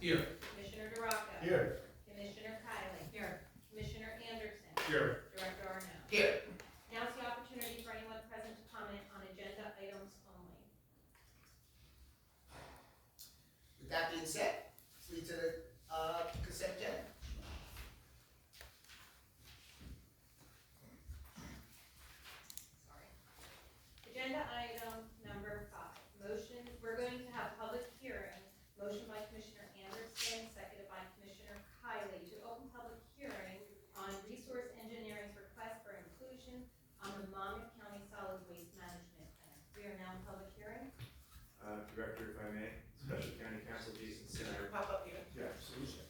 Here. Commissioner DeRocco. Here. Commissioner Kylie. Here. Commissioner Anderson. Here. Director Arno. Here. Now is the opportunity for anyone present to comment on agenda items only. With that being said, let's lead to the consent agenda. Sorry. Agenda item number 5. Motion, we're going to have public hearing. Motion by Commissioner Anderson, seconded by Commissioner Kylie, to open public hearing on Resource Engineering's request for inclusion on the Monmouth County Solid Waste Management Plan. We are now in public hearing. Director, if I may, Special County Counsel Jason Sinner. Pop up here. Yeah, absolutely.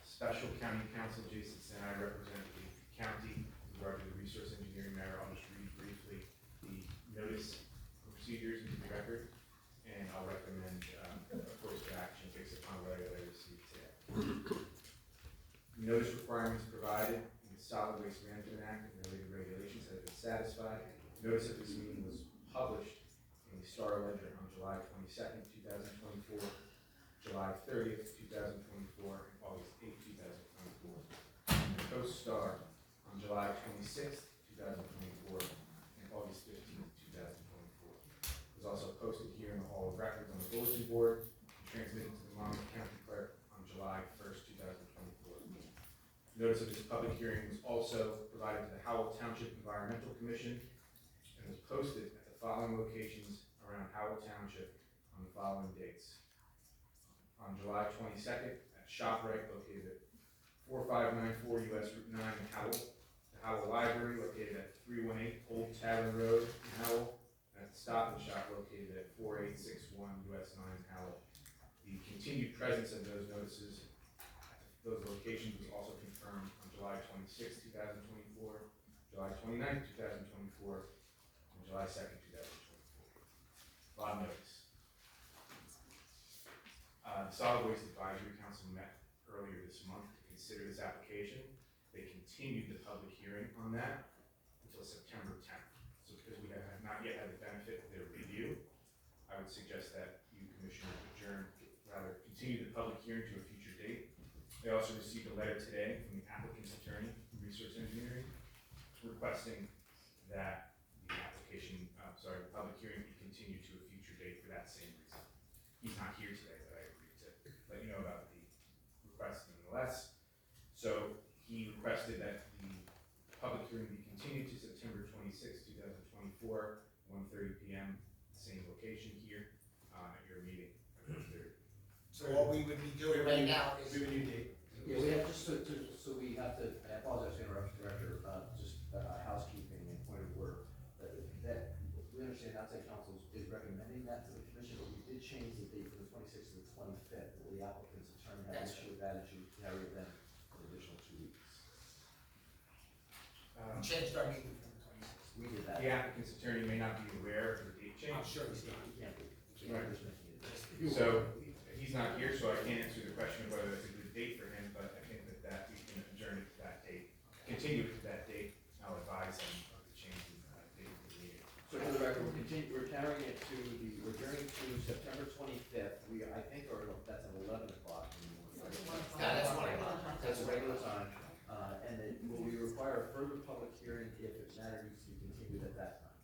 Special County Counsel Jason Sinner, I represent the county with regard to the resource engineering matter. I'll just read briefly the notice of procedures into the record, and I'll recommend a course of action based upon what I received today. Notice requirements provided in the Solid Waste Management Act and related regulations have been satisfied. Notice of this meeting was published in the Star Ledger on July 22nd, 2024, July 30th, 2024, and August 8th, 2024. And the Post-Star on July 26th, 2024, and August 15th, 2024. It was also posted here in the Hall of Records on the bulletin board and transmitted to the Monmouth County Clerk on July 1st, 2024. Notice of this public hearing was also provided to the Howell Township Environmental Commission and was posted at the following locations around Howell Township on the following dates. On July 22nd at ShopRite, located at 4594 US Route 9 in Howell. The Howell Library, located at 318 Old Tavern Road in Howell. And at the Stop and Shop, located at 4861 US 9 in Howell. The continued presence of those notices at those locations was also confirmed on July 26, 2024, July 29, 2024, and July 2nd, 2024. A lot of notice. The Solid Waste Advisory Council met earlier this month to consider this application. They continued the public hearing on that until September 10th. So because we have not yet had the benefit of their review, I would suggest that you commissioners continue the public hearing to a future date. They also received a letter today from the applicant's attorney, Resource Engineering, requesting that the the public hearing be continued to a future date for that same reason. He's not here today, but I agreed to let you know about the request nonetheless. So he requested that the public hearing be continued to September 26, 2024, 1:30 p.m., same location here at your meeting. So what we would be doing right now is. We have a new date. Yeah, we have just so we have to, I apologize for interrupting, Director, just housekeeping and point of order. That we understand outside counsel is recommending that to the commission, but we did change the date from the 26th to the 25th. The applicant's attorney had an issue with that, and she carried them for an additional 2 weeks. We changed our meeting from the 26th. We did that. The applicant's attorney may not be aware of the date change. I'm sure he's not. He can't be. Right. Just making it. So he's not here, so I can't answer the question of whether it's a good date for him, but I think that we can adjourn it to that date, continue it to that date. I'll advise him of the change in date of the meeting. So for the record, we're carrying it to we're adjourning to September 25th. I think, that's at 11 o'clock in the morning. Yeah, that's 1 o'clock. That's a regular time, and then will we require a further public hearing if it matter needs to be continued at that time?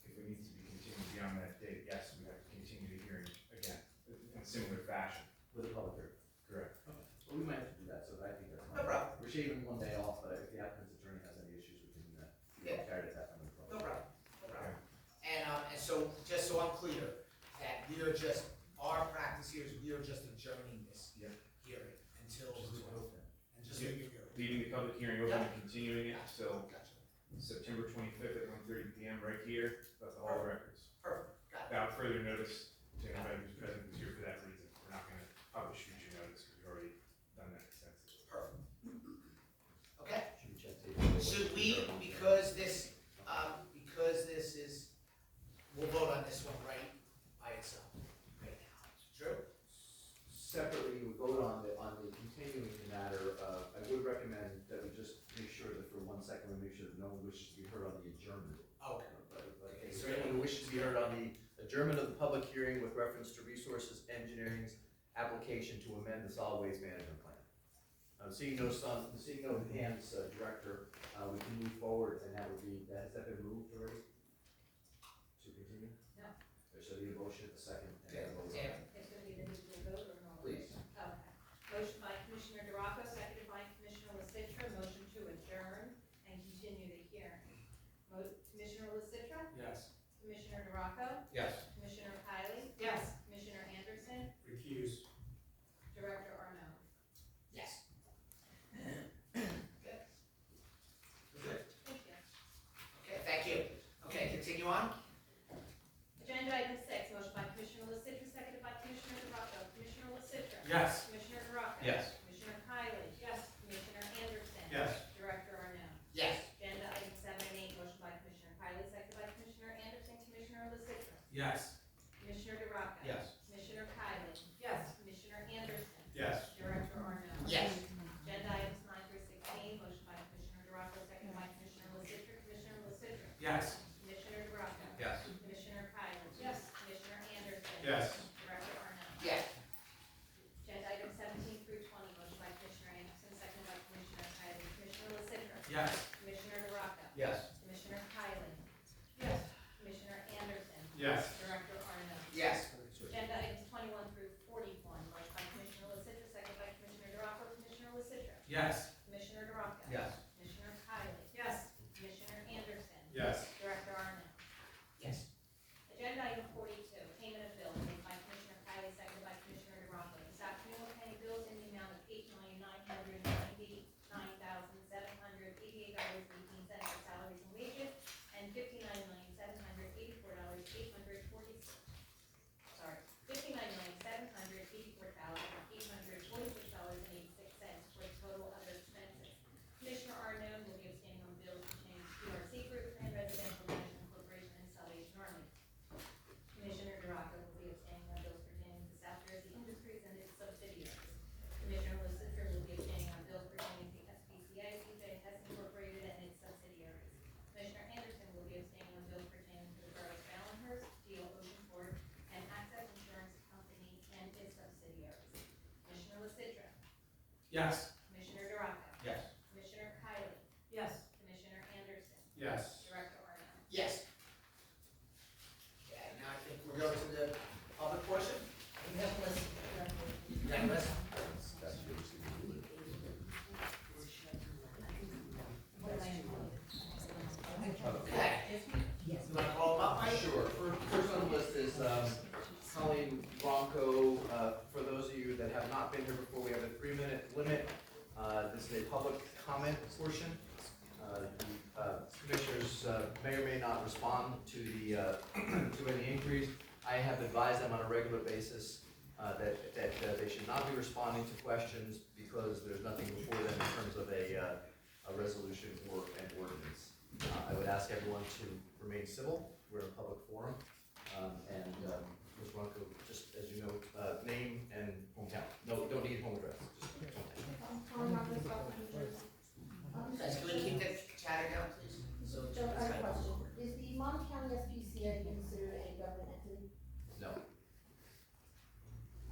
If it needs to be continued beyond that date, yes, we have to continue the hearing again, in similar fashion. With a public hearing? Correct. Okay. Well, we might have to do that, so I think that's No fine. problem. We're shaving 1 day off, but if the applicant's attorney has any issues, we can Yeah. carry it at that time. No problem. No problem. And so, just so I'm clear, that our practice here is we are just adjourning this Yep. hearing until, Just leave it open. and just Yeah. leave it here. Leaving the public hearing open Yeah. and continuing it Gotcha. till Gotcha. September 25th at 1:30 p.m. right here, at the Hall of Records. Perfect. Got it. Without further notice to anybody who's present who's here for that reason. We're not gonna publish future notice, because we've already done that extensively. Perfect. Okay. Should we check the? Should we, because this is, we'll vote on this one right by itself, right now. True? Separately, we vote on the continuing the matter. I would recommend that we just make sure that for 1 second, we make sure that no one wishes to be heard on the adjournment. Okay. Is there anyone who wishes to be heard on the the adjournment of the public hearing with reference to Resources Engineering's application to amend the solid waste management plan. Seeing no hands, Director, we can move forward, and has that been moved already? To continue? No. So I need a motion at the second. Okay, Tammy. It's gonna be the individual vote or no? Please. Okay. Motion by Commissioner DeRocco, seconded by Commissioner LaCitra, motion to adjourn and continue the hearing. Commissioner LaCitra? Yes. Commissioner DeRocco? Yes. Commissioner Kylie? Yes. Commissioner Anderson? Recuse. Director Arno? Yes. Good. Good. Thank you. Okay, thank you. Okay, continue on. Agenda item 6, motion by Commissioner LaCitra, seconded by Commissioner DeRocco. Commissioner LaCitra? Yes. Commissioner DeRocco? Yes. Commissioner Kylie? Yes. Commissioner Anderson? Yes. Director Arno? Yes. Agenda item 7 and 8, motion by Commissioner Kylie, seconded by Commissioner Anderson. Commissioner LaCitra? Yes. Commissioner DeRocco? Yes. Commissioner Kylie? Yes. Commissioner Anderson? Yes. Director Arno? Yes. Agenda items 9 through 16, motion by Commissioner DeRocco, seconded by Commissioner LaCitra. Commissioner LaCitra? Yes. Commissioner DeRocco? Yes. Commissioner Kylie? Yes. Commissioner Anderson? Yes. Director Arno? Yes. Agenda items 17 through 20, motion by Commissioner Anderson, seconded by Commissioner Kylie. Commissioner LaCitra? Yes. Commissioner DeRocco? Yes. Commissioner Kylie? Yes. Commissioner Anderson? Yes. Director Arno? Yes. Agenda items 21 through 41, motion by Commissioner LaCitra, seconded by Commissioner DeRocco. Commissioner LaCitra? Yes. Commissioner DeRocco? Yes. Commissioner Kylie? Yes. Commissioner Anderson? Yes. Director Arno? Yes. Agenda item 42, payment of bills, made by Commissioner Kylie, seconded by Commissioner DeRocco. This afternoon, we're paying bills in the amount of $8,999,788.18 for salaries and wages, and $59,784,846. Sorry, $59,784,846.86 for the total other expenses. Commissioner Arno will be abstaining on bills pertaining to QRC Group and Residential Management Corporation and Salvation Army. Commissioner DeRocco will be abstaining on bills pertaining to South Jersey Industries and its subsidiaries. Commissioner LaCitra will be abstaining on bills pertaining to SPCA, CJ Hess Incorporated and its subsidiaries. Commissioner Anderson will be abstaining on bills pertaining to the Borough of Ballinhurst, Deal Oceanport, and Access Insurance Company and its subsidiaries. Commissioner LaCitra. Yes. Commissioner DeRocco. Yes. Commissioner Kylie. Yes. Commissioner Anderson. Yes. Director Arno. Yes. Okay, now I think we'll go to the public portion. Unanimous? Okay. You wanna call them up, Mike? Sure. First on the list is Colleen Bronco. For those of you that have not been here before, we have a 3-minute limit. This is a public comment portion. The commissioners may or may not respond to the to any inquiries. I have advised them on a regular basis that they should not be responding to questions because there's nothing before them in terms of a resolution or an ordinance. I would ask everyone to remain civil. We're in a public forum. And Ms. Bronco, just as you know, name and hometown. No, don't need home address. Just hometown. Guys, can we keep the chatter down, please? So, So I have a question. Is the Monmouth County SPCA considered a government entity? No.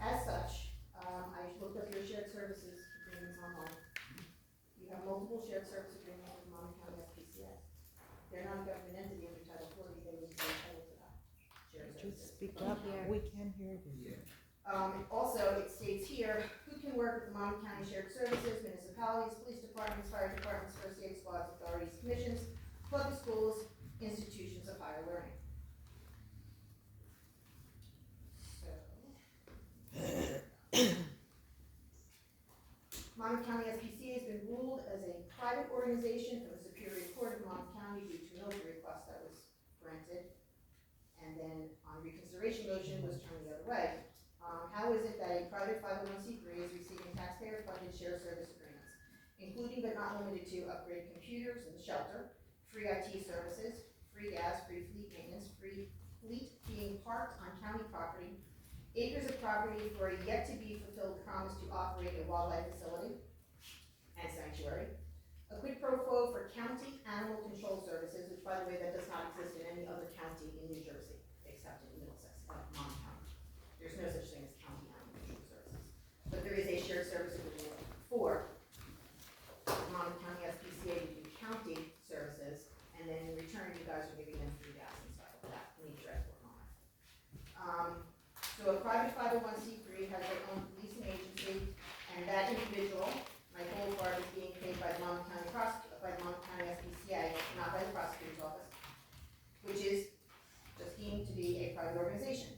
As such, I looked up your shared services agreements online. You have multiple shared service agreements with Monmouth County SPCA. They're not a government entity under Title 40, they would be entitled to that. Shared Just services. speak up, we can hear you. Also, it states here, who can work with the Monmouth County Shared Services, municipalities, police departments, fire departments, first aid squads, authorities, commissions, public schools, institutions of higher learning. Monmouth County SPCA has been ruled as a private organization from the Superior Court of Monmouth County due to an OPRI request that was granted. And then on reconsideration motion was turned the other way. How is it that a private 501c3 is receiving taxpayer-funded shared service agreements, including but not limited to upgraded computers in the shelter, free IT services, free gas, free fleet maintenance, free fleet being parked on county property, acres of property for a yet-to-be-fulfilled promise to operate a wildlife facility and sanctuary, a quid pro quo for county animal control services, which, by the way, that does not exist in any other county in New Jersey, except in private 501c3, has their own policing agency, and that individual, Mike Goldfarb, is being paid by the Monmouth County SPCA, not by the prosecutor's office, which is just deemed to be a private organization.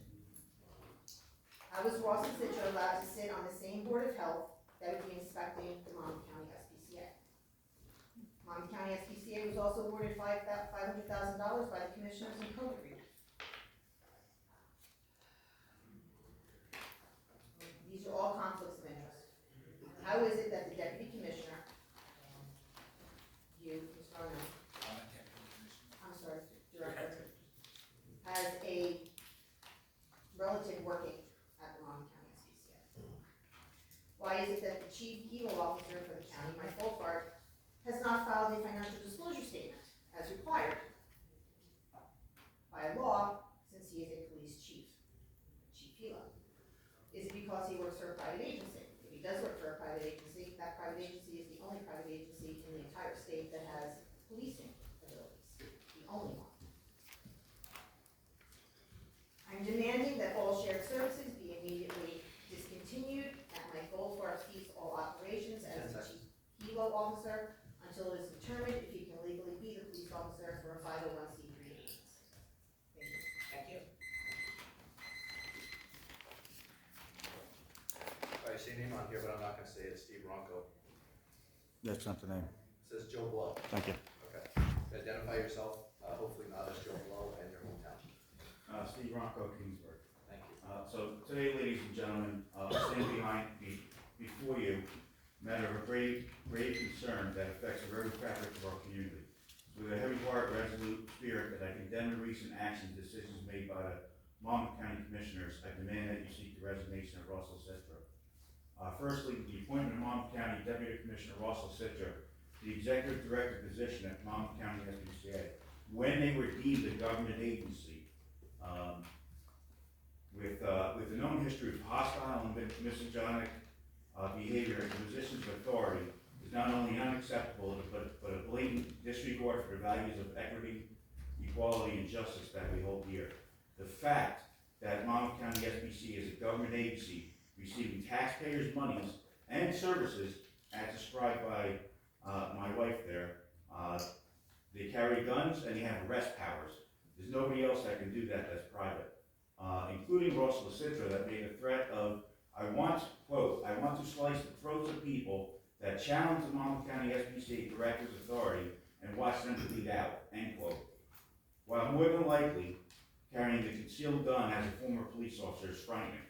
How is Ross and Citro allowed to sit on the same Board of Health that would be inspecting the Monmouth County SPCA? Monmouth County SPCA was also awarded $500,000 by the Commissioners in code agreement. These are all conflicts of interest. How is it that the Deputy Commissioner, you, Mr. Arnott, I'm sorry, Director, has a relative working at the Monmouth County SPCA? Why is it that the Chief Legal Officer for the county, Mike Goldfarb, has not filed a financial disclosure statement as required by law, since he is a police chief, Chief Hilo? Is it because he works for a private agency? If he does work for a private agency, that private agency is the only private agency in the entire state that has policing abilities, the only one. I'm demanding that all shared services be immediately discontinued, and Mike Goldfarb cease all operations as the Chief Hilo Officer until it is determined if he can legally be the police officer for a 501c3 agency. Thank you. Thank you. I see a name on here, but I'm not gonna say it, Steve Ronco. That's not the name. It says Joe Blow. Thank you. Okay. Identify yourself, hopefully not as Joe Blow and your hometown. Steve Rocco, Kingsburg. Thank you. So today, ladies and gentlemen, I stand before you, matter of a grave concern that affects the very fabric of our community. With a heavy heart, resolute spirit that I condemn the recent actions and decisions made by the Monmouth County Commissioners, I demand that you seek the resignation of Ross LICITRA. Firstly, the appointment of Monmouth County Deputy Commissioner Ross LICITRA to the Executive Director position at Monmouth County SPCA, when they were deemed a government agency, with a known history of hostile and misogynic behavior in positions of authority, is not only unacceptable, but a blatant disregard for the values of equity, equality, and justice that we hold dear. The fact that Monmouth County SPCA is a government agency receiving taxpayers' monies and services, as described by my wife there, they carry guns and they have arrest powers. There's nobody else that can do that that's private, including Ross LICITRA, that made a threat of, quote, I want to slice the throats of people that challenge the Monmouth County SPCA Director's authority and watch them bleed out, end quote. While more than likely, carrying the concealed gun as a former police officer is frightening.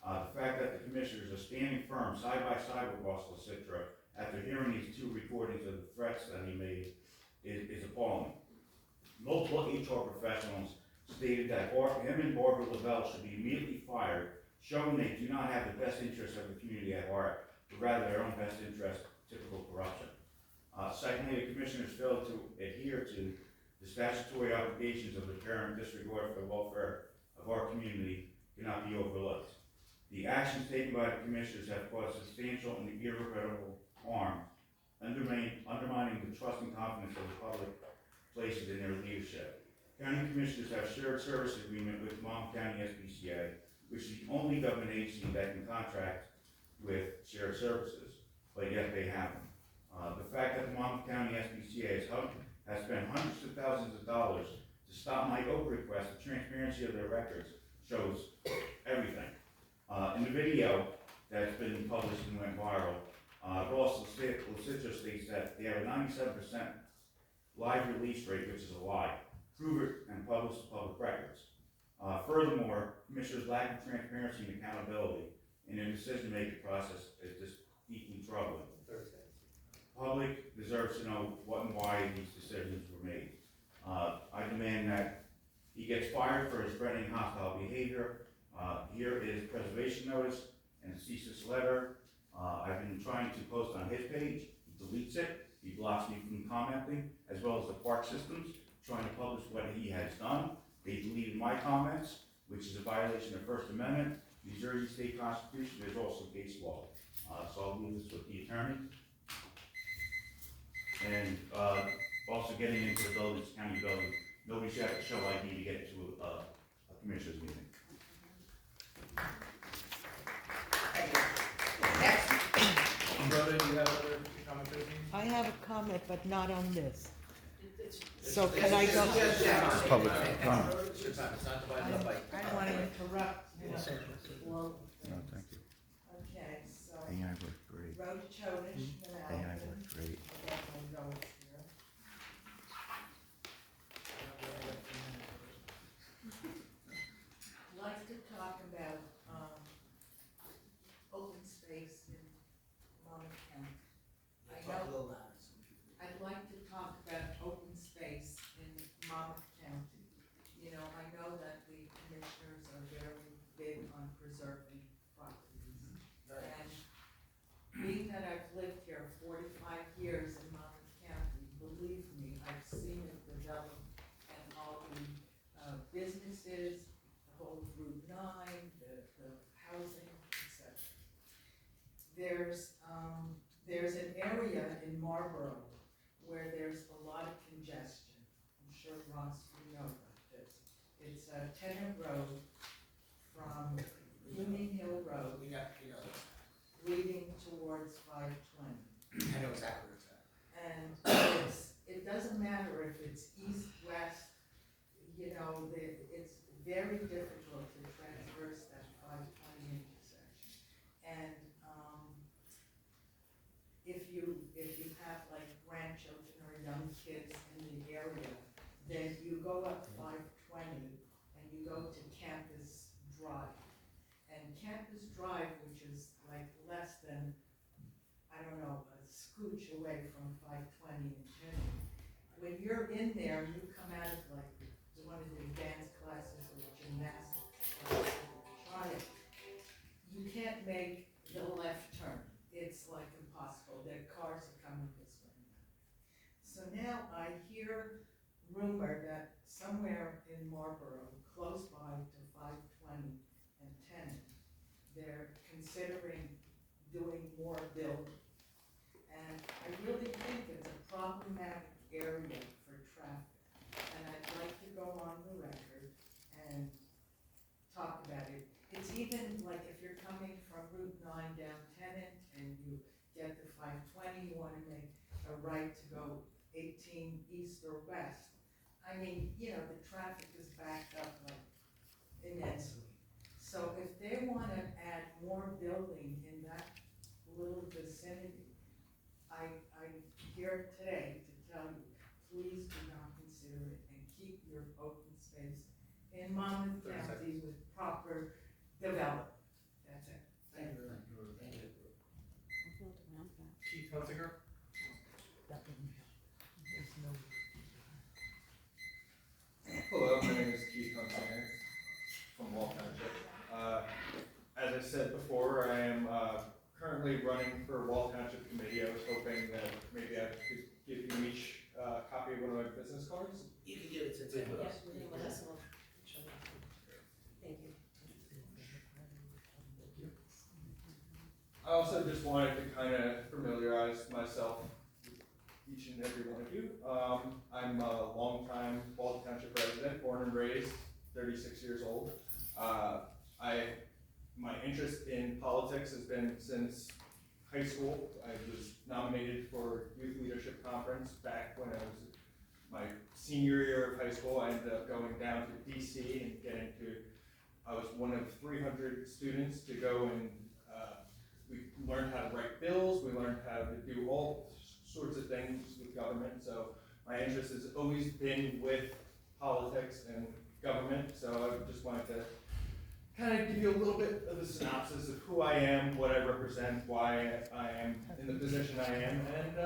The fact that the commissioners are standing firm side by side with Ross LICITRA after hearing these two recordings of the threats that he made is appalling. Multiple HR professionals stated that him and Barbara Lavelle should be immediately fired, showing they do not have the best interests of the community at heart, but rather their own best interest, typical corruption. Secondly, the commissioners failed to adhere to the statutory obligations of the apparent disregard for the welfare of our community cannot be overlooked. The actions taken by the commissioners have caused substantial and irreparable harm, undermining the trust and confidence of the public places in their leadership. County commissioners have shared service agreement with Monmouth County SPCA, which is the only government agency that can contract with shared services, but yet they haven't. The fact that the Monmouth County SPCA has spent hundreds of thousands of dollars to stop my open request, the transparency of their records shows everything. In the video that's been published and went viral, Ross LICITRA states that they have a 97% live release rate, which is a lie. Prove it and publish the public records. Furthermore, commissioners' lack of transparency and accountability in their decision-making process is just deeply troubling. Public deserves to know what and why these decisions were made. I demand that he gets fired for his threatening hostile behavior. Here is preservation notice and a cease this letter. I've been trying to post on his page. He deletes it. He blocks me from commenting, as well as the park systems, trying to publish what he has done. They deleted my comments, which is a violation of First Amendment, New Jersey State Constitution. There's also case law. So I'll leave this with the attorney. And also getting into the buildings, county building, nobody should have to show ID to get to a commissioner's meeting. comment, but not on this. It's- So can I go? It's public comment. It's your time, it's not I divided up by. don't want to interrupt. Well, No, thank you. okay, so, AI worked great. road to Chodish, then AI Alton. worked great. I got my notes here. I'd like to talk about, open space in Monmouth County. I Talk a know, little louder. I'd like to talk about open space in Monmouth County. You know, I know that the commissioners are very big on preserving properties. And being that I've lived here 45 years in Monmouth County, believe me, I've seen it develop and all the businesses, the whole Route 9, the housing, etc. There's an area in Marlborough where there's a lot of congestion. I'm sure Ross, you know about this. It's Tennant Road from Union Hill Road We know this. leading towards 520. I know exactly where it's at. And it doesn't matter if it's east, west, you know, it's very difficult to traverse that 520 intersection. And, if you have like grandchildren or young kids in the area, then you go up 520 and you go to Campus Drive. And Campus Drive, which is like less than, I don't know, a scooch away from 520 and 10. When you're in there, you come out of like one of the dance classes or gymnastics classes, try it. You can't make the left turn. It's like impossible. The cars are coming this way now. So now I hear rumor that somewhere in Marlborough, close by to 520 and 10, they're considering doing more building. And I really think it's a problematic area for traffic. And I'd like to go on the record and talk about it. It's even like if you're coming from Route 9 down Tennant and you get to 520, you wanna make a right to go 18 east or west. I mean, you know, the traffic is backed up like immensely. So if they wanna add more building in that little vicinity, I'm here today to tell you, please do not consider it and keep your open space in Monmouth County with proper development. That's it. Thank you. Thank you. Keith Hunsinger. Hello, my name is Keith Hunsinger from Wall Township. As I said before, I am currently running for Wall Township Committee. I was hoping that maybe I could give you each a copy of one of my business cards. You can give it to Tim. Yes, thank you. I also just wanted to kind of familiarize myself with each and every one of you. I'm a longtime Wall Township resident, born and raised, 36 years old. My interest in politics has been since high school. I was nominated for Youth Leadership Conference back when I was my senior year of high school. I ended up going down to DC and I was one of 300 students to go and we learned how to write bills, we learned how to do all sorts of things with government. So my interest has always been with politics and government. So I just wanted to kind of give you a little bit of a synopsis of who I am, what I represent, why I am in the position I am, and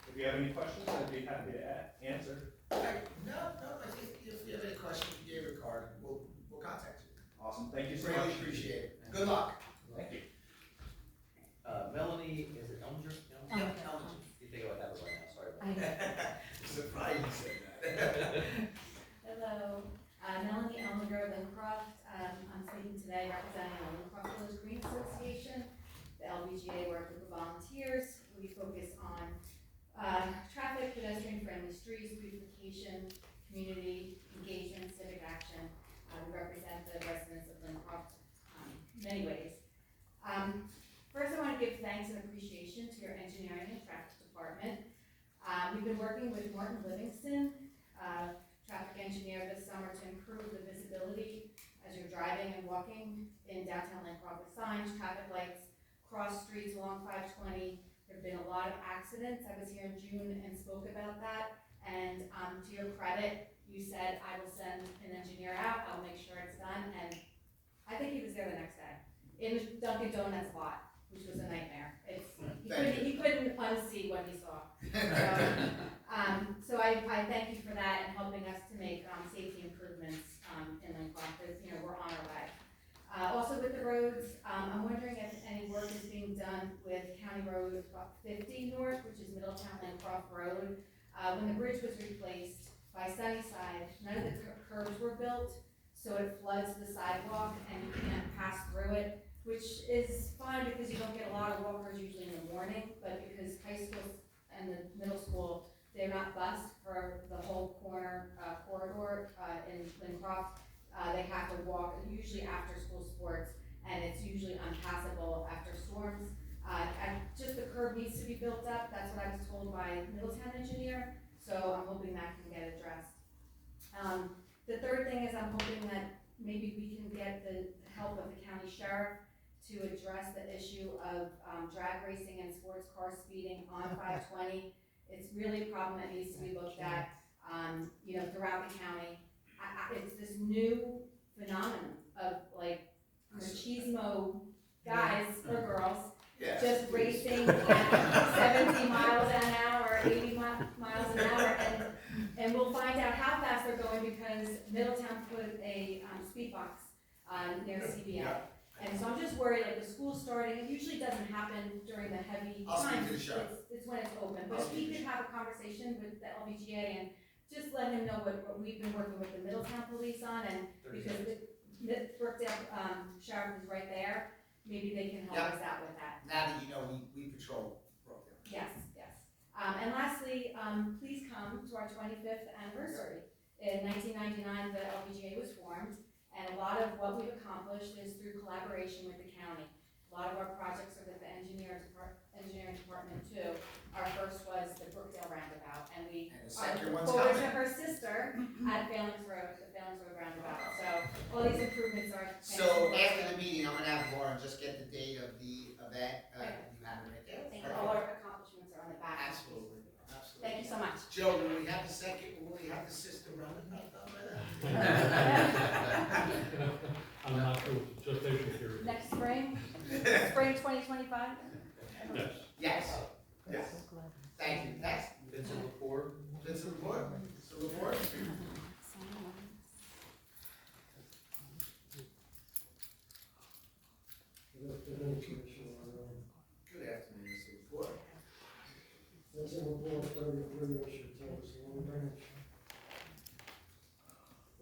if you have any questions, I'd be happy to answer. No, I think if you have any questions, you gave a card, we'll contact you. Awesome, thank you so Greatly much. appreciate it. Good luck. Thank you. Melanie, is it Elminger? Yep, Ellen. You think about that right now, sorry about that. Surprised you said that. Hello, Melanie Elminger, Lincroft. I'm speaking today representing the Lincroft Village Green Association. The LBGA work with the volunteers. We focus on traffic, pedestrian-friendly streets, beautification, community engagement, civic action. We represent the residents of Lincroft in many ways. First, I want to give thanks and appreciation to your engineering and traffic department walking in downtown Lancroft with signs, traffic lights, cross streets along 520. There've been a lot of accidents. I was here in June and spoke about that. And to your credit, you said, I will send an engineer out, I'll make sure it's done, and I think he was there the next day. In the Dunkin' Donuts lot, which was a nightmare. He couldn't unsee what he saw. So I thank you for that and helping us to make safety improvements in Lancroft, because, you know, we're on our way. Also with the roads, I'm wondering if any work is being done with County Road 50 North, which is Middletown Lancroft Road. When the bridge was replaced by Sunnyside, none of the curbs were built, so it floods the sidewalk and you can't pass through it, which is fine because you don't get a lot of walkers usually in the morning, but because high school and the middle school, they're not bused for the whole corridor in Lincroft. They have to walk usually after school sports, and it's usually unpassable after storms. And just the curb needs to be built up. That's what I was told by Middletown engineer. So I'm hoping that can get addressed. The third thing is I'm hoping that maybe we can get the help of the county sheriff to address the issue of drag racing and sports car speeding on 520. It's really a problem that needs to be looked at, you know, throughout the county. It's this new phenomenon of like machismo guys or girls just racing at 70 miles an hour, 80 miles an hour, and we'll find out how fast they're going because Middletown put a speed box near CBA. And so I'm just worried, like the school's starting, it usually doesn't happen during the heavy times, it's when it's open. But if we could have a conversation with the LBGA and just let him know what we've been working with the Middletown police on, and because the Brookdale sheriff is right there, maybe they can help us out with that. Now that you know, we patrol Brookdale. Yes, yes. And lastly, please come to our 25th anniversary. In 1999, the LBGA was formed, and a lot of what we've accomplished is through collaboration with the county. A lot of our projects are with the engineering department too. Our first was the Brookdale Roundabout, and we are forward to her sister at Failings Road, the Failings Road Roundabout. So all these improvements are. So after the meeting, I'm gonna have Lauren just get the date of the event. You have it right there. Thank you. All our accomplishments are on the back. Absolutely, absolutely. Thank you so much. Joe, will we have the sister roundabout done by then? I'm not sure, gestation period. Next spring, spring 2025. Yes. Yes. Thank you. Next. Vincent Lepore. Vincent Lepore. Mr. Lepore. Good afternoon, Commissioner. Good afternoon, Mr. Lepore. Vincent Lepore, 33 Ocean Terrace, Long Branch.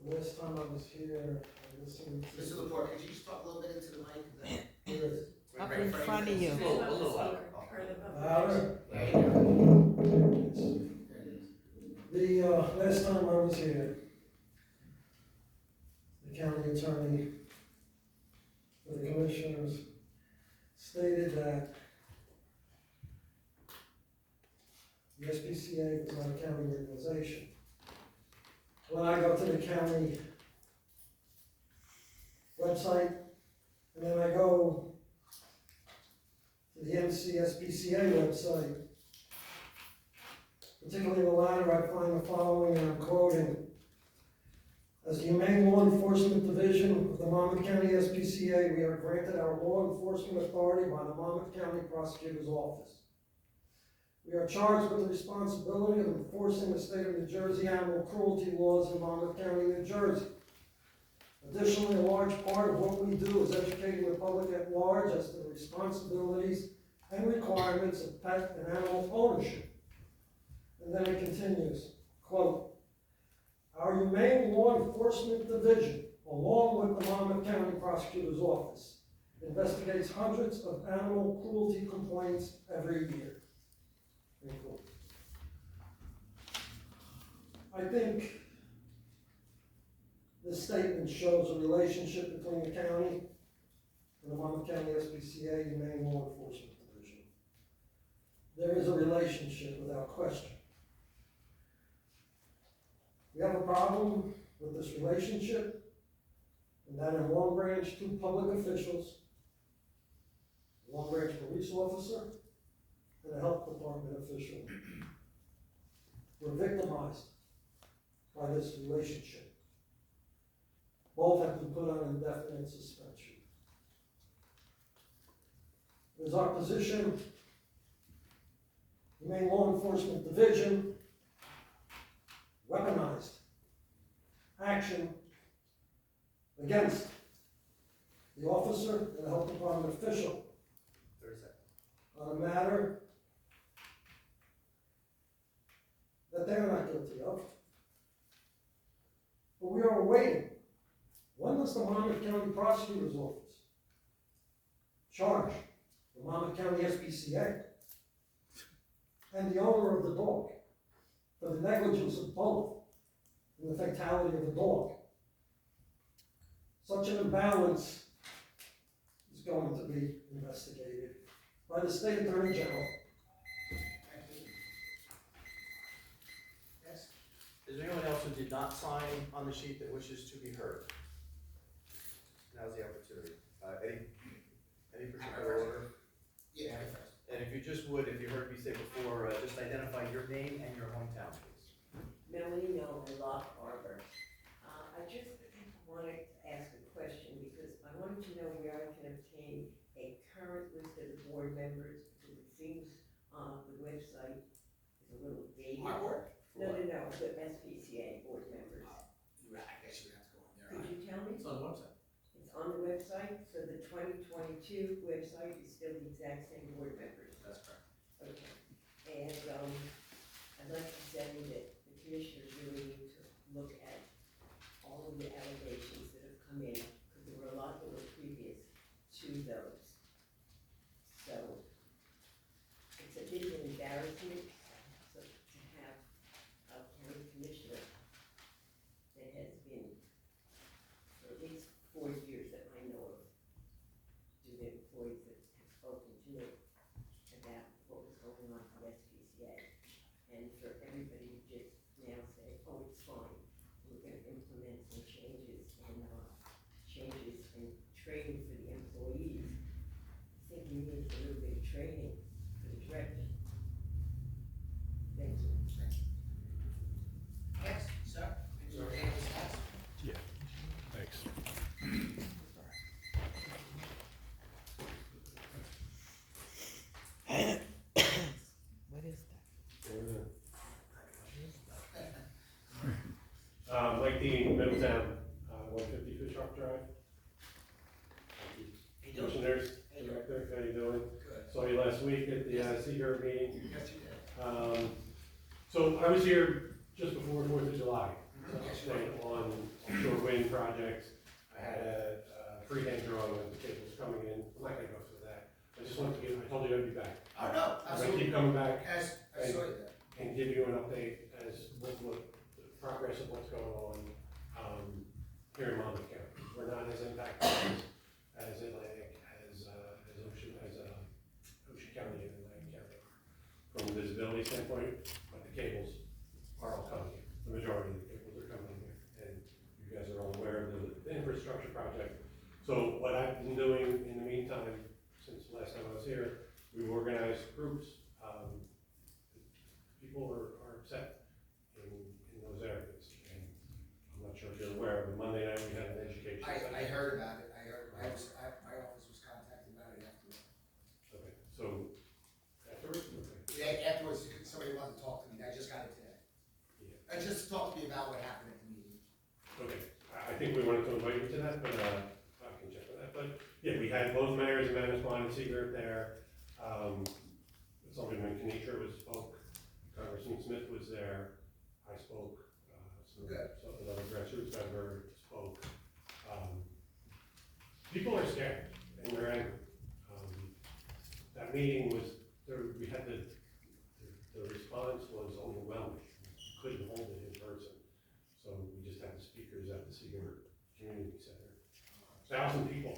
The last time I was here, I listened to... Mr. Lepore, could you just talk a little bit into the mic? Here it is. Up in front of you. Louder? There you go. The last time I was here, the county attorney for the commissioners stated that the SPCA was not a county organization. When I go to the county website, and then I go to the MCSPCA website, particularly the latter, I find the following, and I'm quoting: as the Humane Law Enforcement Division of the Monmouth County SPCA, we are granted our law enforcement authority by the Monmouth County Prosecutor's Office. We are charged with the responsibility of enforcing the state of New Jersey animal cruelty laws in Monmouth County, New Jersey. Additionally, a large part of what we do is educating the public at large as to the responsibilities and requirements of pet and animal ownership. And then it continues, quote, our Humane Law Enforcement Division, along with the Monmouth County Prosecutor's Office, investigates hundreds of animal cruelty complaints every year. End quote. I think this statement shows a relationship between the county and the Monmouth County SPCA Humane Law Enforcement Division. There is a relationship without question. We have a problem with this relationship, And then in Long Branch, 2 public officials, Long Branch police officer and a health department official, were victimized by this relationship. Both have been put on indefinite suspension. It is our position, the Maine Law Enforcement Division weaponized action against the officer and the health department official 30 seconds. on a matter that they're not guilty of. But we are awaiting, when does the Monmouth County Prosecutor's Office charge the Monmouth County SPCA and the owner of the dog for the negligence of both and the fatality of the dog? Such an imbalance is going to be investigated by the State Attorney General. Yes? Is there anyone else who did not sign on the sheet that wishes to be heard? Now's the opportunity. Any particular order? Yeah. And if you just would, if you heard me say before, just identify your name and your hometown, please. Melanie Nolan, Lock Harbor. I just wanted to ask a question because I wanted to know where I can obtain a current list of the board members, because it seems the website is a little dated. My board? No, the SPCA board members. I guess you have to go in there. Could you tell me? It's on the website. It's on the website, so the 2022 website is still the exact same board members? That's correct. Okay. And I'd like to say that the commissioners really need to look at all of the allegations that have come in, because there were a lot that were previous to those. So it's a bit of an embarrassment to have a county commissioner that has been for at least 4 years that I know of, to the employees that have spoken to me about what was going on at the SPCA. And for everybody to just now say, oh, it's fine, we're gonna implement some changes in training for the employees. I think we need a little bit of training for the director. Thank you. Yes, sir? Your hand is up. Thanks. What is that? Mike Dean, Middletown, 150 Fish Hawk Drive. Hey, Dylan. Commissioners, Hey, Dylan. Director, how you doing? Good. Saw you last week at the CER meeting. Yes, you did. So I was here just before 4th of July. Yes, you Update on offshore wind projects. I had a freehand drawing of the cables coming in. I'm not gonna go through that. I just wanted to give, I told you I'd be back. Oh, no, I'm gonna absolutely. keep coming back As, I saw you there. and give you an update as what the progress of what's going on, here in Monmouth County. We're not as impacted as Atlantic, as Ocean County and Atlantic County are. From a visibility standpoint, but the cables are all coming here. The majority of the cables are coming here, and you guys are all aware of the infrastructure project. So what I've been doing in the meantime, since the last time I was here, we organized groups. People are upset in those areas, and I'm not sure if you're aware, but Monday night we had an education session. I heard about it, my office was contacted about it afterwards. Okay, so afterwards, okay. Yeah, afterwards, somebody wanted to talk to me, I just got it today. Yeah. And just talk to me about what happened at the meeting. Okay, I think we wanted to invite you to that, but I can check on that. But yeah, we had both mayors of Manasquan and Seagirt there. Somebody named Kenitra spoke. Congressman Smith was there. I spoke. Another grassroots member spoke. People are scared and they're angry. That meeting was, we had the response was overwhelming. We couldn't hold it in person. So we just had the speakers at the Seagirt Community Center. 1,000 people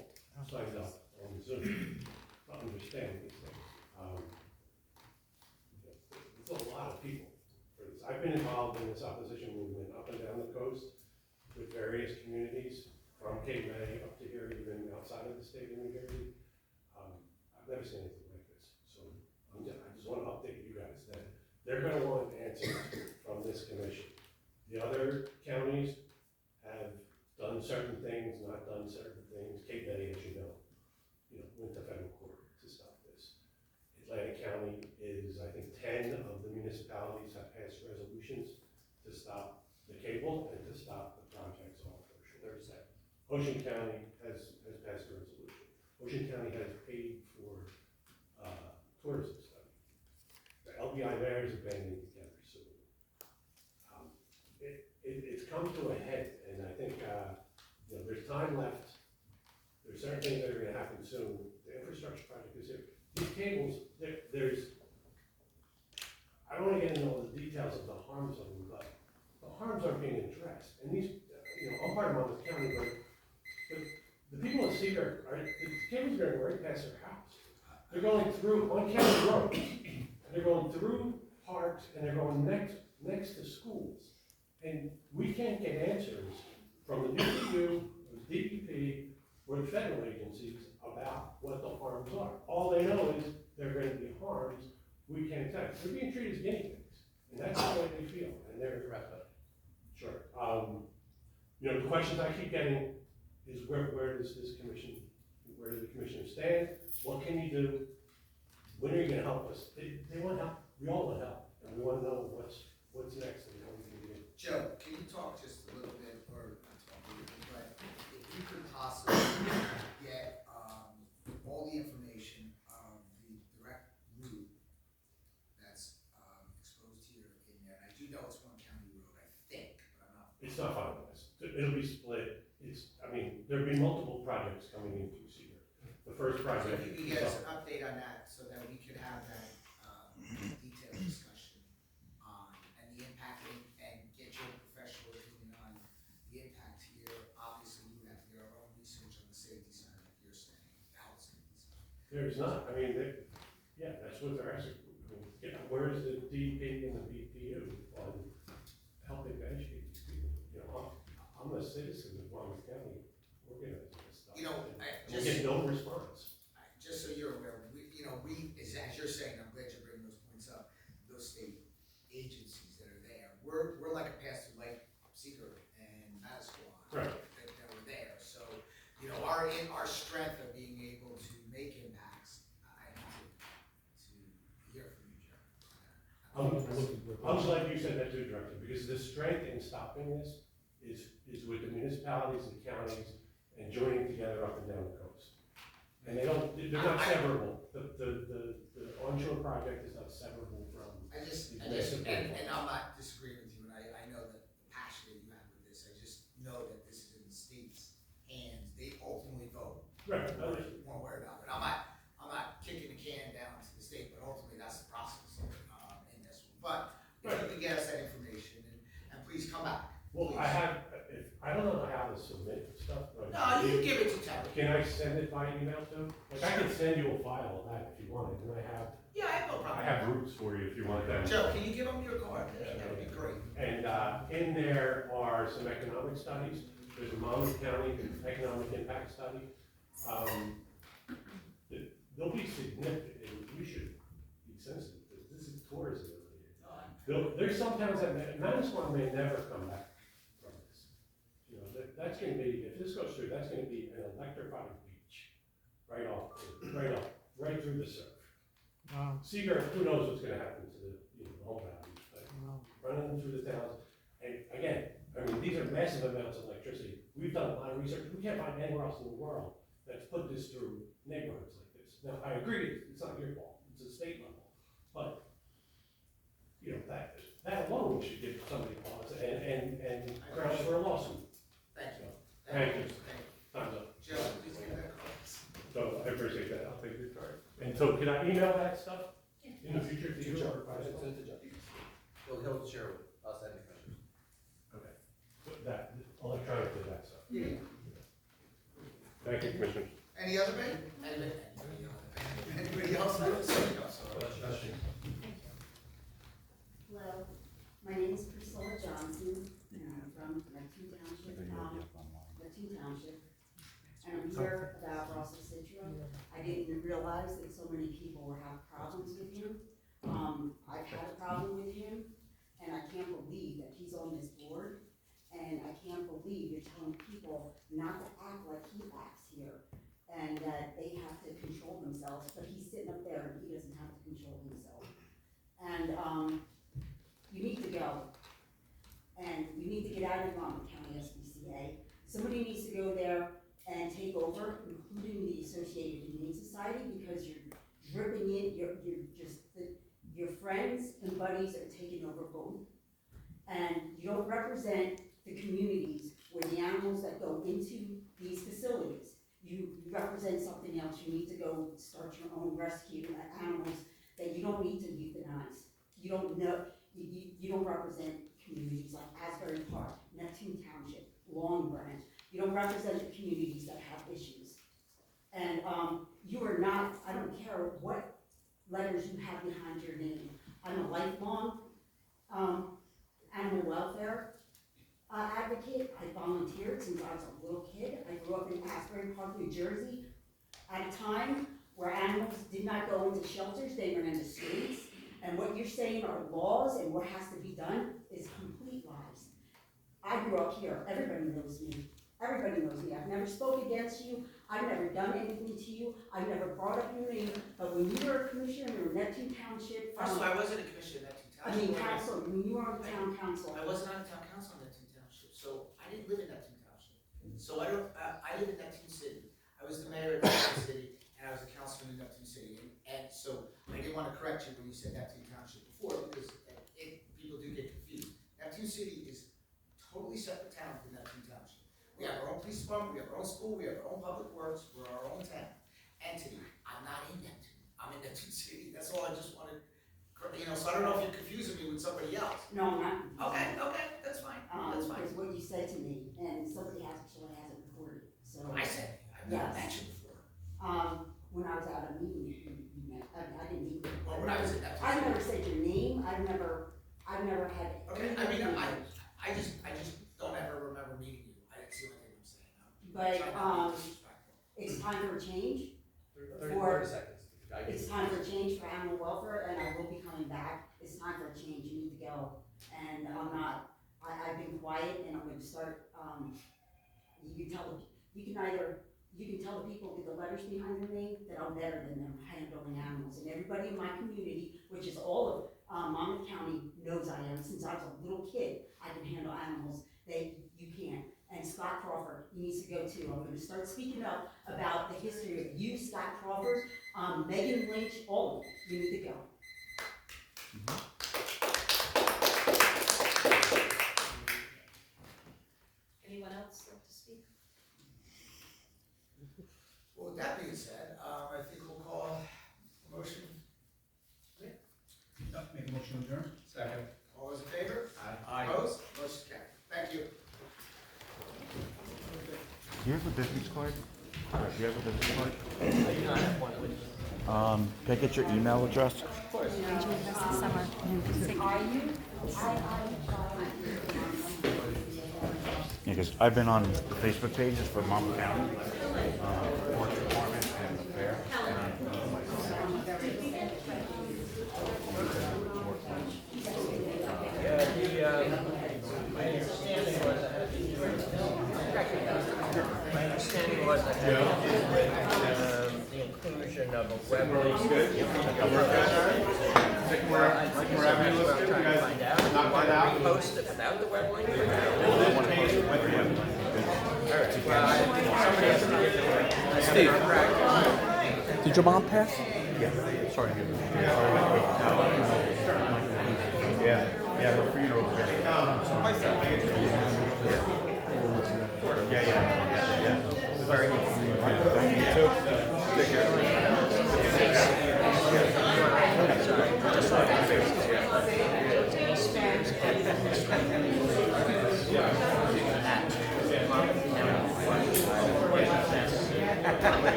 signed up on Zoom to understand these things. It's a lot of people for this. I've been involved in this opposition movement up and down the coast with various communities from from Cape May up to here, even outside of the state of New Jersey. I've never seen anything like this, so I just wanna update you guys that they're gonna want answers from this commission. The other counties have done certain things, not done certain things. Cape May, as you know, went to federal court to stop this. Atlantic County is, I think, 10 of the municipalities have passed resolutions to stop the cable and to stop the projects off Ocean. 30 seconds. Ocean County has passed a resolution. Ocean County has paid for tourism study. The LBI mayors are banding together soon. It's come to a head, and I think there's time left. There's certain things that are going to happen soon. The infrastructure project is here. These cables, I don't want to get into all the details of the harms of them, but the harms aren't being addressed. And these, I'm part of Monmouth County, but the people in Cedar, the cables are going right past their house. They're going through, on county roads, and they're going through parks, and they're going next to schools. And we can't get answers from the DPU, the DEP, or the federal agencies about what the harms are. All they know is there are going to be harms. We can't tell. They're being treated as guinea pigs, and that's the way they feel. And they're sure. The questions I keep getting is where does this commission, where do the commissioners stand? What can you do? When are you going to help us? They want help. We all want help, and we want to know what's next and how we can do it. Joe, can you talk just a little bit, or not talk a little bit, but if you could possibly get all the information of the direct route that's exposed here in there, and I do know it's one county road, I think, but I'm not. It's not finalized. It'll be split. There'll be multiple projects coming into Cedar. The first So project. if you could get us an update on that, so that we could have that detailed discussion on, and the impact, and get your professional opinion on the impact here. Obviously, we have to do our own research on the safety side, like you're saying, the health safety side. There's not. That's what they're asking. Where is the DEP and the BPU on helping to educate these people? I'm a citizen of Monmouth County organizing this stuff. We get no response. Just so you're aware, we, as you're saying, I'm glad you're bringing those points up, those state agencies that are there, we're like a pass-through, like Seeker and Manasquan. Right. That were there, so, our strength of being able to make impacts, I need to hear from you, Joe. I'm glad you said that too, Director, because the strength in stopping this is with the municipalities and counties and joining together up and down the coast. And they're not severable. The onshore project is not severable from. And I'm not disagreeing with you, and I know that the passion that you have with this, I just know that this is in the state's hands, they ultimately vote. Right. One way or another, I'm not kicking the can down to the state, but ultimately that's the process in this one. But if you can get us that information, and please come back. Well, please. I don't know how to submit stuff. But No, you can give it to Terry. Can I send it by email too? Like, I can send you a file of that if you want it, and I have no problem. have routes for you if you want them. Joe, can you give them your card? That would be great. And in there are some economic studies. There's a Monmouth County economic impact study. They'll be significant, and you should be sensitive, because this is tourism. There's some towns that, Manasquan may never come back from this. That's gonna be, if this goes through, that's gonna be an electrified beach, right through the surf. Wow. Cedar, who knows what's gonna happen to the whole valley, but running through the towns. And again, these are massive amounts of electricity. We've done a lot of research. We can't find anywhere else in the world that's put this through neighborhoods like this. Now, I agree, it's not your fault. It's a state level. But, that alone should give somebody pause and grounds for a lawsuit. Thank you. Thank you. Thank you. Time's up. Joe, please give that card. So I appreciate that. I'll take your card. And so can I email that stuff in the future to you? Or by Send phone? it to Joe. He'll share with us and the commissioners. Okay. That, electronically, that stuff. Yeah. Thank you, Commissioner. Any other bid? Anybody else? Hello, my name is Priscilla Johnson, and I'm from Lecton Township, and I'm here about LICITRA. I didn't realize that so many people were having problems with him. I've had a problem with him, and I can't believe that he's on this board, and I can't believe you're telling people not to act like he acts here, and that they have to control themselves, but he's sitting up there and he doesn't have to control himself. And, you need to go. And you need to get out of Monmouth County SPCA. Somebody needs to go there and take over, including the Associated Humane Society, because you're dripping in, you're just, your friends and buddies are taking over both. And you don't represent the communities where the animals that go into these facilities. You represent something else. You need to go start your own rescue animals that you don't need to euthanize. You don't know, you don't represent communities like Asbury Park, Neptune Township, Long Branch. You don't represent the communities that have issues. And you are not, I don't care what letters you have behind your name. I'm a lifelong animal welfare advocate. I volunteered since I was a little kid. I grew up in Asbury Park, New Jersey, at a time where animals did not go into shelters, they were in the streets. And what you're saying are laws and what has to be done is complete lies. I grew up here, everybody knows me. Everybody knows me. I've never spoke against you. I've never done anything to you. I've never brought up your name. But when you were a commissioner in Neptune Township. First of all, I wasn't a commissioner in Neptune Township. I mean, council, when you were on the town council. I wasn't on the town council in Neptune Township, so I didn't live in Neptune Township. So I live in Neptune City. I was the mayor of Neptune City, and I was a councilman in Neptune City. And so I didn't want to correct you when you said Neptune Township before, because people do get confused. Neptune City is totally separate town from Neptune Township. We have our own police department, we have our own school, we have our own public works, we're our own town entity. I'm not in Neptune. I'm in Neptune City. That's all I just wanted. So I don't know if you're confusing me with somebody else. No, I'm not. Okay, that's fine. That's fine. Because what you said to me, and somebody actually has it recorded, so. I said, I've never mentioned before. When I was at a meeting, you met, I didn't meet you. Well, when I was at Neptune. I've never said your name, I've never had. Okay, I mean, I just don't ever remember meeting you. I didn't see anything I'm saying. But, it's time for a change. 30 seconds. It's time for a change for animal welfare, and I will be coming back. It's time for a change, you need to go. And I've been quiet, and I'm gonna start, you can tell the people with the letters behind their name that I'm better than them handling animals. And everybody in my community, which is all of Monmouth County, knows I am. Since I was a little kid, I can handle animals. You can't. And Scott Crawford, he needs to go too. I'm gonna start speaking up about the history of you, Scott Crawford, Megan Lynch, all of you. You need to go. Anyone else like to speak? Well, with that being said, I think we'll call a motion. Make a motion to adjourn. Second. All those in favor? Aye. Opposed? Motion carried. Thank you. Do you have a business card? Do you have a business card? I do not have one with Can I get your email address? Yeah, because I've been on the Facebook pages for Monmouth County, Forest Department and the fair. My understanding was that the inclusion of a web link. Post it without the web link? Steve, did your mom pass? Yeah. Sorry. Yeah, her funeral. Yeah. Very good. You too. Take care.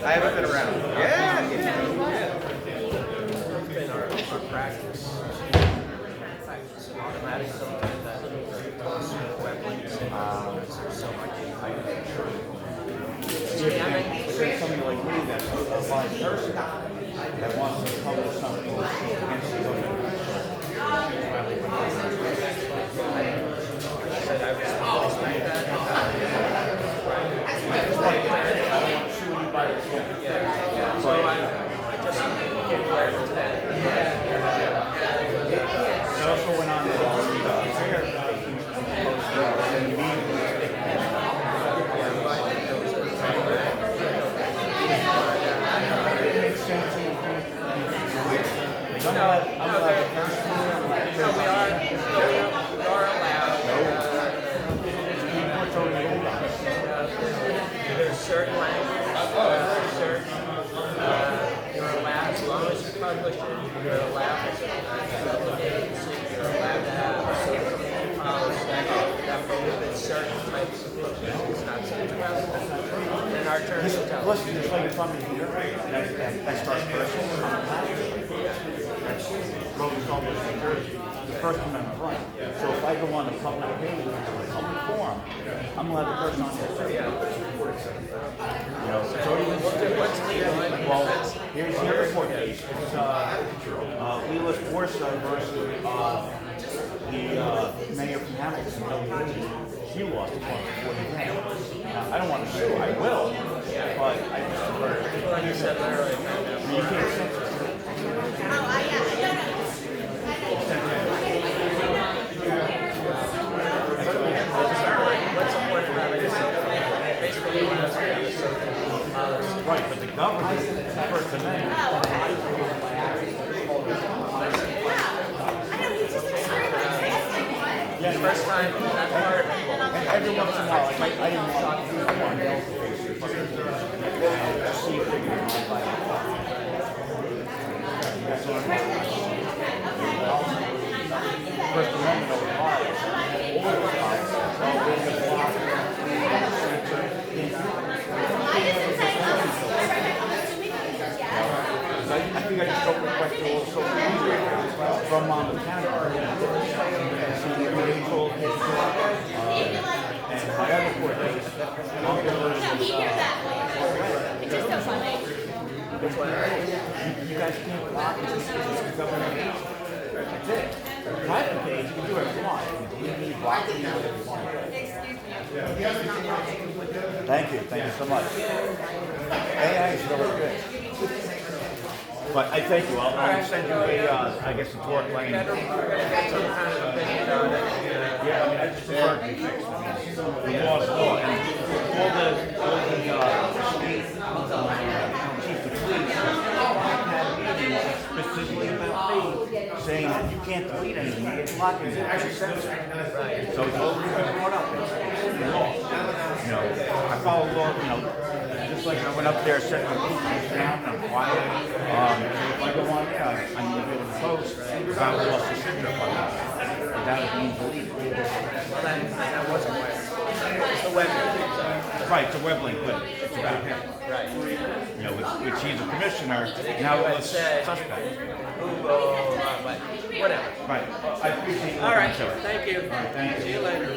I haven't been around. Yeah. It's been our practice. It's automatic sometimes that web links. So much. by a person that wants to publish something against the government. I said I respect that. I just want to clarify, I don't want to sue anybody. Yeah. So I just get aware of that. I also went on the fair page and it makes sense. I'm allowed to curse. No, we are allowed. There's certain language, you're allowed, as long as you publish it, you're allowed as a government agency, you're allowed to have a social policy that prohibits certain types of books. It's not something else. And our terms of tell us. Listen, there's like if I'm here, that starts person. That's Rolling Stone, New Jersey, the First Amendment right. So if I go on the public page, public forum, I'm allowed to curse on there. You know, so even What's legal? well, here's the court case. It's Leland Forsyth versus the mayor from Hamilton, WD. She lost it for 40 grand. Now, I don't want to sue. I will, but I just prefer. Like you said earlier, You can't censor. what's important about it is basically you want to have a social policy. Right, but the government, First Amendment. The first time that part, Every once in a while, like I didn't want to do one else see if they can modify it. That's what I'm First Amendment over laws. All those laws. All those laws. I think I just spoke with Dr. Also from Monmouth County. And my other court case, you guys can't block it. It's government. That's it. Private case, you can do whatever you want. You need blocking, you whatever you want. Thank you so much. AI is really good. But I thank you. I'll send you a, I guess, a torque lane. some kind of opinion on it. Yeah, I mean, I just prefer it to be fixed. I mean, the law's law, and all the state chief of police had meetings specifically about me, saying that you can't delete anything, you get blocked, and it actually says that. Right. So it's all been brought up in the law. You know, I follow law, you know, just like I went up there, set my boots down, and I'm quiet. If I go on there, I need to be able to post about the LICITRA without it being deleted. Well, that wasn't where. It's the web link. Right, it's a web link, but it's about him. Right. You know, which he's a commissioner, now it's suspect. Google, but whatever. Right, I appreciate you. All right, looking into it. thank you. All right, thank you. See you later.